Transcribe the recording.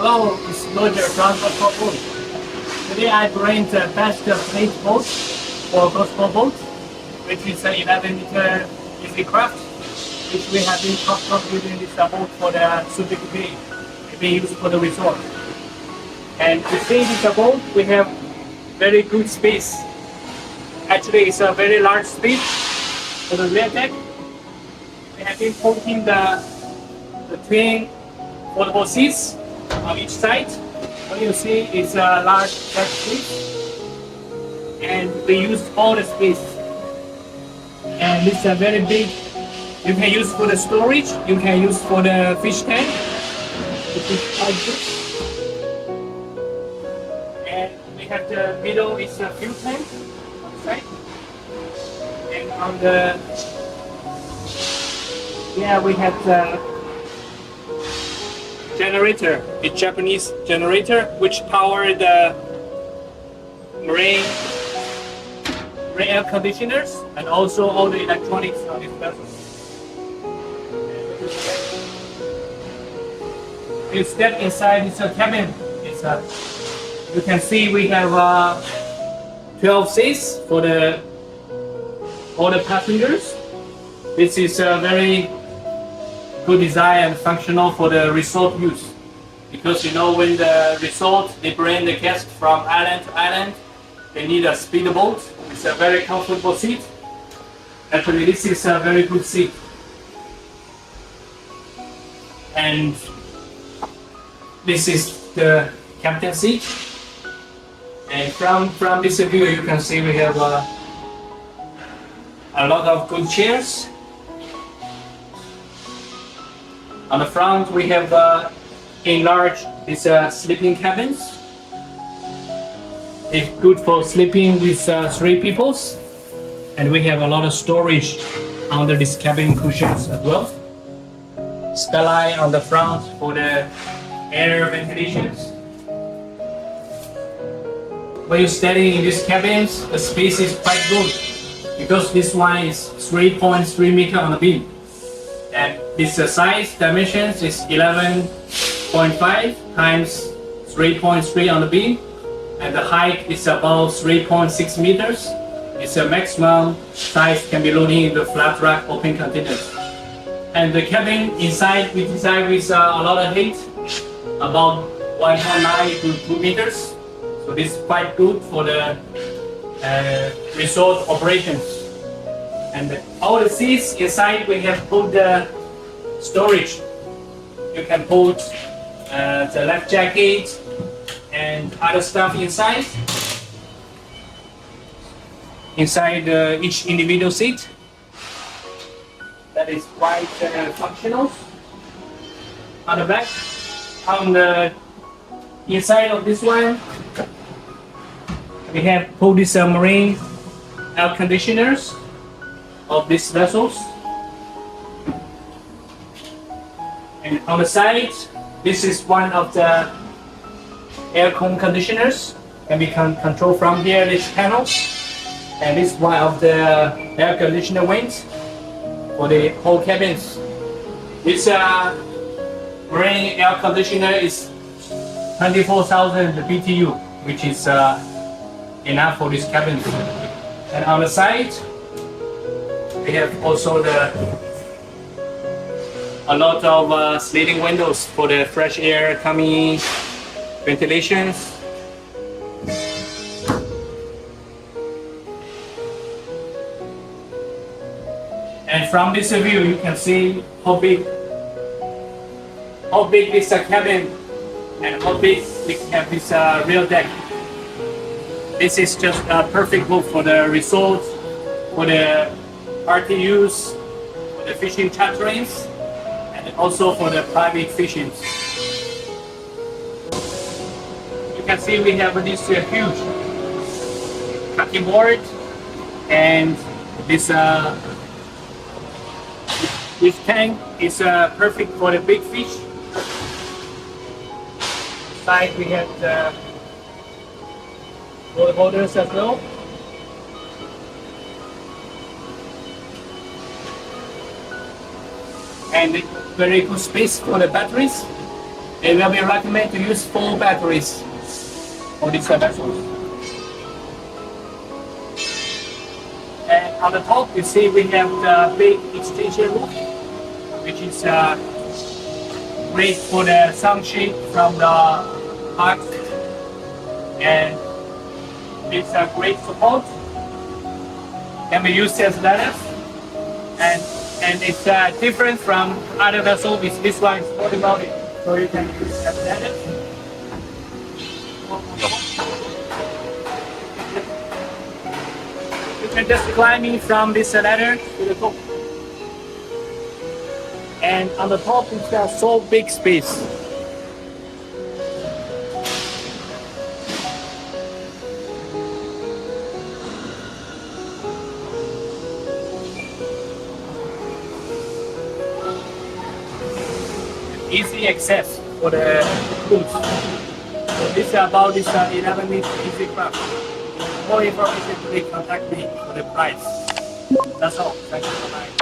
Hello, it's Roger Transport Pontoon. Today I bring the best plate boat for crossbow boat, which is an 11-meter easy craft, which we have been building this boat for the Subic Bay, being used for the resort. And to see this boat, we have very good space. Actually, it's a very large space for the rear deck. We have been putting the twin foldable seats on each side. What you see is a large deck space, and we used all the space. And it's a very big. You can use for the storage. You can use for the fish tank, which is quite good. And we have the middle is a fuel tank on the side, and on the we have the generator, a Japanese generator, which power the marine air conditioners and also all the electronics on this vessel. You step inside this cabin. You can see we have 12 seats for all the passengers. This is a very good design and functional for the resort use, because you know when the resort they bring the guests from island to island, they need a speedboat. It's a very comfortable seat. Actually, this is a very good seat. And this is the captain seat. And from this view, you can see we have a lot of good chairs. On the front, we have enlarged these sleeping cabins. It's good for sleeping with 3 people. And we have a lot of storage under these cabin cushions as well. Skylight on the front for the air ventilations. When you're standing in these cabins, the space is quite good, because this one is 3.3 meters on the beam. And this size dimensions is 11.5 times 3.3 on the beam, and the height is about 3.6 meters. It's a maximum size can be loaded in the flat rack open containers. And the cabin inside we designed with a lot of height, about 1.9 to 2 meters. So this is quite good for the resort operations. And all the seats inside we have put the storage. You can put the life jacket and other stuff inside each individual seat. That is quite functional. On the back, on the inside of this one, we have put these marine air conditioners of these vessels. And on the side, this is one of the air conditioners. Can be controlled from here, this panel. And this is one of the air conditioner wings for the whole cabins. This marine air conditioner is 24,000 BTU, which is enough for this cabin. And on the side, we have also a lot of sliding windows for the fresh air coming ventilations. And from this view, you can see how big this cabin and how big we have this rear deck. This is just a perfect boat for the resort, for the party use, for the fishing charterings, and also for the private fishing. You can see we have this huge cutting board, and this tank is perfect for the big fish. Side we have the water holders as well. And very good space for the batteries. It will be recommended to use 4 batteries for these vessels. And on the top, you see we have the big extension roof, which is great for the sunshade from the arc, and it's a great support. Can be used as ladders, and it's different from other vessels. This one is fully mounted, so you can use it as ladders. You can just climb in from this ladder to the top. And on the top it's got so big space. Easy access for the crews. So this is about this 11-meter easy craft. More information, please contact me for the price. That's all. Thank you so much.